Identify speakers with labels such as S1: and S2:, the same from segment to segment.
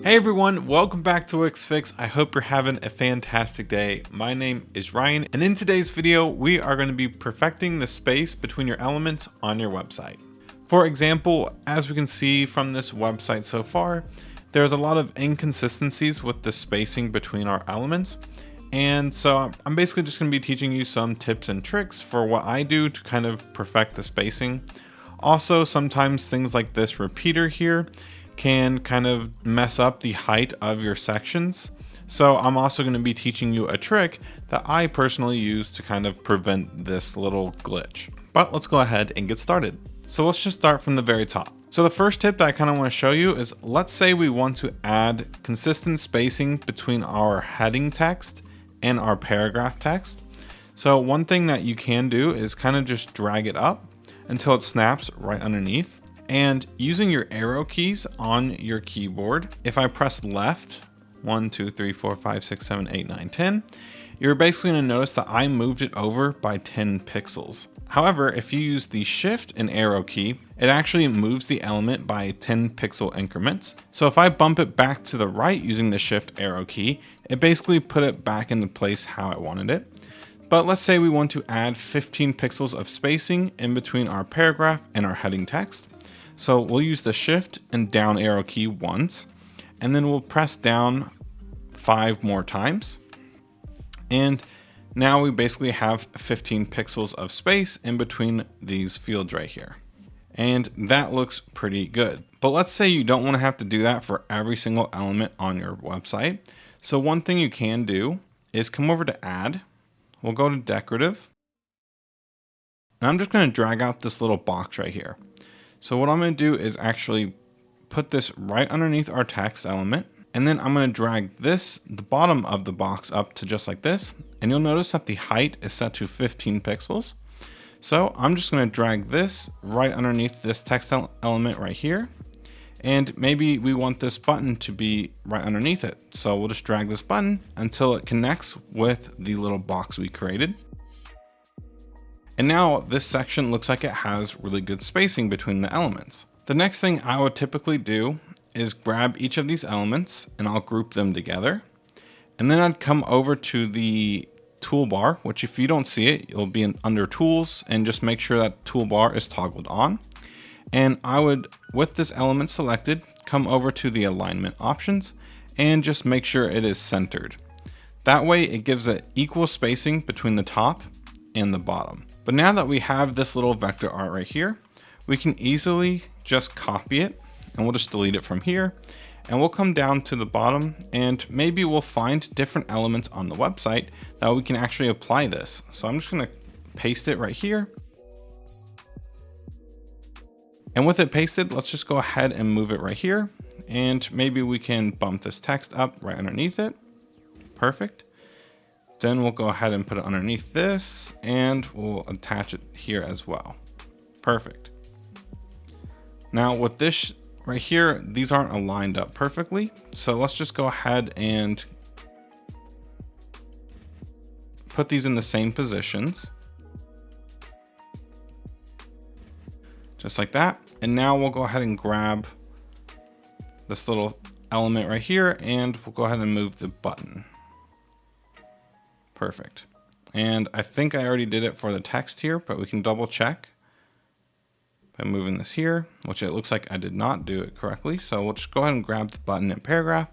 S1: Hey everyone, welcome back to Wix I hope you're having a fantastic day. My name is Ryan, and in today's video, we are going to be perfecting the space between your elements on your website. For example, as we can see from this website so far, there's a lot of inconsistencies with the spacing between our elements. And so I'm basically just going to be teaching you some tips and tricks for what I do to kind of perfect the spacing. Also, sometimes things like this repeater here can kind of mess up the height of your sections. So I'm also going to be teaching you a trick that I personally use to kind of prevent this little glitch. But let's go ahead and get started. So let's just start from the very top. So the first tip that I kind of want to show you is, let's say we want to add consistent spacing between our heading text and our paragraph text. So one thing that you can do is kind of just drag it up until it snaps right underneath. And using your arrow keys on your keyboard, if I press left, 1, 2, 3, 4, 5, 6, 7, 8, 9, 10, you're basically going to notice that I moved it over by 10 pixels. However, if you use the shift and arrow key, it actually moves the element by 10 pixel increments. So if I bump it back to the right using the shift arrow key, it basically put it back into place how I wanted it. But let's say we want to add 15 pixels of spacing in between our paragraph and our heading text. So we'll use the shift and down arrow key once, and then we'll press down 5 more times. And now we basically have 15 pixels of space in between these fields right here. And that looks pretty good. But let's say you don't want to have to do that for every single element on your website. So one thing you can do is come over to add. We'll go to decorative. And I'm just going to drag out this little box right here. So what I'm going to do is actually put this right underneath our text element. And then I'm going to drag the bottom of the box up to just like this. And you'll notice that the height is set to 15 pixels. So I'm just going to drag this right underneath this text element right here. And maybe we want this button to be right underneath it. So we'll just drag this button until it connects with the little box we created. And now this section looks like it has really good spacing between the elements. The next thing I would typically do is grab each of these elements and I'll group them together. And then I'd come over to the toolbar, which if you don't see it, you'll be under tools, and just make sure that toolbar is toggled on. And I would, with this element selected, come over to the alignment options and just make sure it is centered. That way it gives it equal spacing between the top and the bottom. But now that we have this little vector art right here, we can easily just copy it, and we'll just delete it from here. And we'll come down to the bottom, and maybe we'll find different elements on the website that we can actually apply this. So I'm just going to paste it right here. And with it pasted, let's just go ahead and move it right here. And maybe we can bump this text up right underneath it. Perfect. Then we'll go ahead and put it underneath this, and we'll attach it here as well. Perfect. Now with this right here, these aren't aligned up perfectly. So let's just go ahead and put these in the same positions. Just like that. And now we'll go ahead and grab this little element right here, and we'll go ahead and move the button. Perfect. And I think I already did it for the text here, but we can double check by moving this here, which it looks like I did not do it correctly. So we'll just go ahead and grab the button and paragraph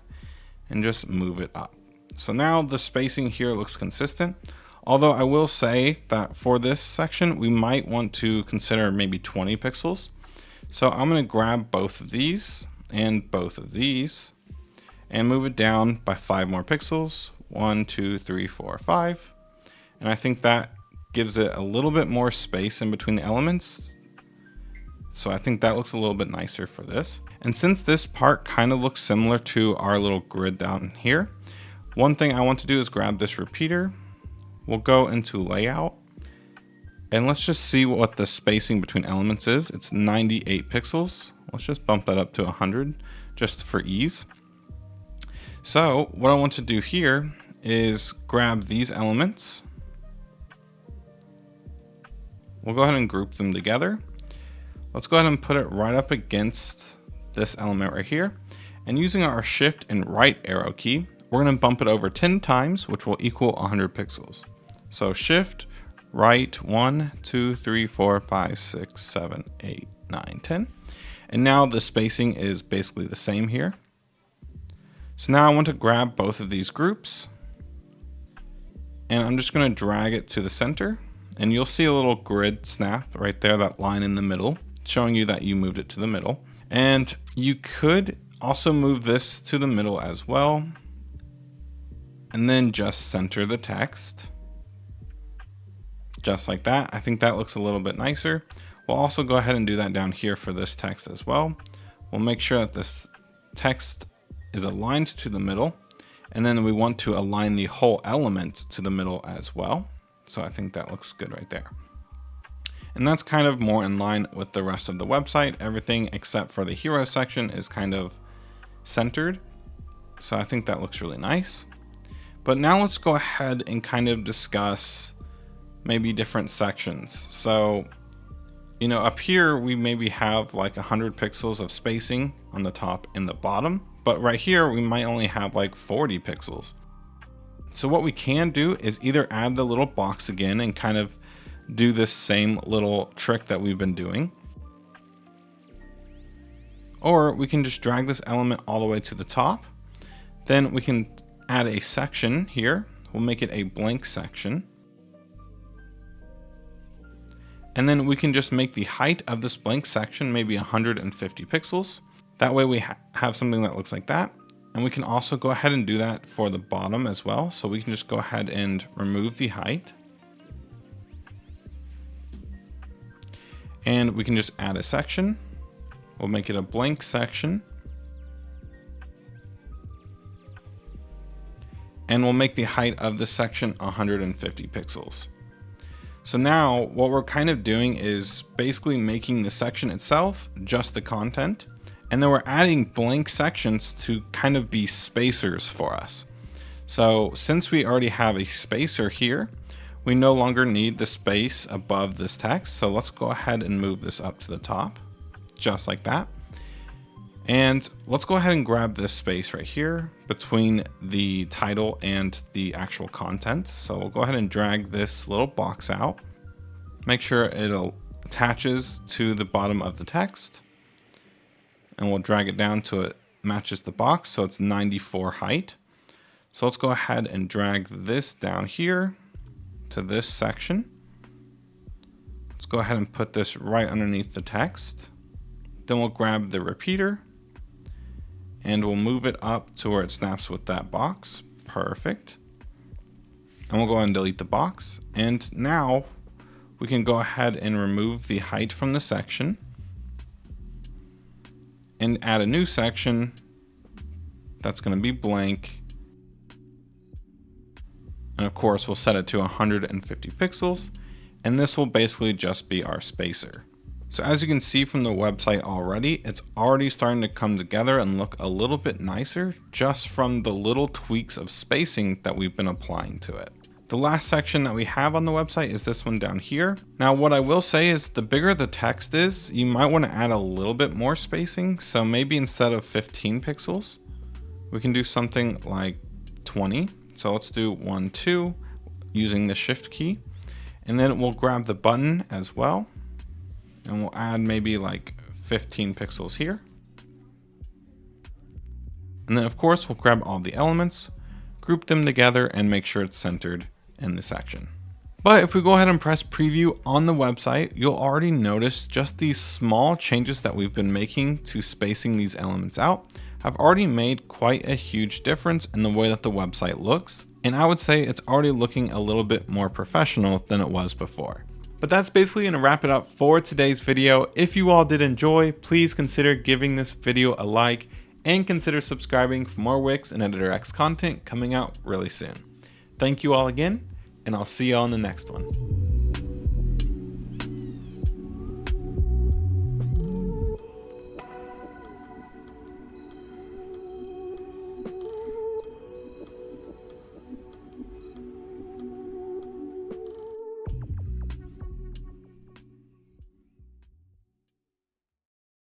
S1: and just move it up. So now the spacing here looks consistent. Although I will say that for this section, we might want to consider maybe 20 pixels. So I'm going to grab both of these and both of these and move it down by 5 more pixels. 1, 2, 3, 4, 5. And I think that gives it a little bit more space in between the elements. So I think that looks a little bit nicer for this. And since this part kind of looks similar to our little grid down here, one thing I want to do is grab this repeater. We'll go into layout, and let's just see what the spacing between elements is. It's 98 pixels. Let's just bump that up to 100 just for ease. So what I want to do here is grab these elements. We'll go ahead and group them together. Let's go ahead and put it right up against this element right here. And using our shift and right arrow key, we're going to bump it over 10 times, which will equal 100 pixels. So shift, right, 1, 2, 3, 4, 5, 6, 7, 8, 9, 10. And now the spacing is basically the same here. So now I want to grab both of these groups, and I'm just going to drag it to the center, and you'll see a little grid snap right there, that line in the middle, showing you that you moved it to the middle. And you could also move this to the middle as well, and then just center the text just like that. I think that looks a little bit nicer. We'll also go ahead and do that down here for this text as well. We'll make sure that this text is aligned to the middle, and then we want to align the whole element to the middle as well. So I think that looks good right there. And that's kind of more in line with the rest of the website. Everything except for the hero section is kind of centered. So I think that looks really nice. But now let's go ahead and kind of discuss maybe different sections. So, you know, up here we maybe have like 100 pixels of spacing on the top and the bottom, but right here we might only have like 40 pixels. So what we can do is either add the little box again and kind of do this same little trick that we've been doing, or we can just drag this element all the way to the top. Then we can add a section here. We'll make it a blank section. And then we can just make the height of this blank section maybe 150 pixels. That way we have something that looks like that. And we can also go ahead and do that for the bottom as well. So we can just go ahead and remove the height. And we can just add a section. We'll make it a blank section. And we'll make the height of the section 150 pixels. So now what we're kind of doing is basically making the section itself just the content, and then we're adding blank sections to kind of be spacers for us. So since we already have a spacer here, we no longer need the space above this text. So let's go ahead and move this up to the top, just like that. And let's go ahead and grab this space right here between the title and the actual content. So we'll go ahead and drag this little box out. Make sure it attaches to the bottom of the text. And we'll drag it down to it matches the box. So it's 94 height. So let's go ahead and drag this down here to this section. Let's go ahead and put this right underneath the text. Then we'll grab the repeater and we'll move it up to where it snaps with that box. Perfect. And we'll go ahead and delete the box. And now we can go ahead and remove the height from the section and add a new section that's going to be blank. And of course, we'll set it to 150 pixels. And this will basically just be our spacer. So as you can see from the website already, it's already starting to come together and look a little bit nicer just from the little tweaks of spacing that we've been applying to it. The last section that we have on the website is this one down here. Now, what I will say is the bigger the text is, you might want to add a little bit more spacing. So maybe instead of 15 pixels, we can do something like 20. So let's do 1, 2 using the shift key. And then we'll grab the button as well. And we'll add maybe like 15 pixels here. And then of course, we'll grab all the elements, group them together, and make sure it's centered in the section. But if we go ahead and press preview on the website, you'll already notice just these small changes that we've been making to spacing these elements out have already made quite a huge difference in the way that the website looks. And I would say it's already looking a little bit more professional than it was before. But that's basically going to wrap it up for today's video. If you all did enjoy, please consider giving this video a like and consider subscribing for more Wix and Editor X content coming out really soon. Thank you all again, and I'll see you on the next one.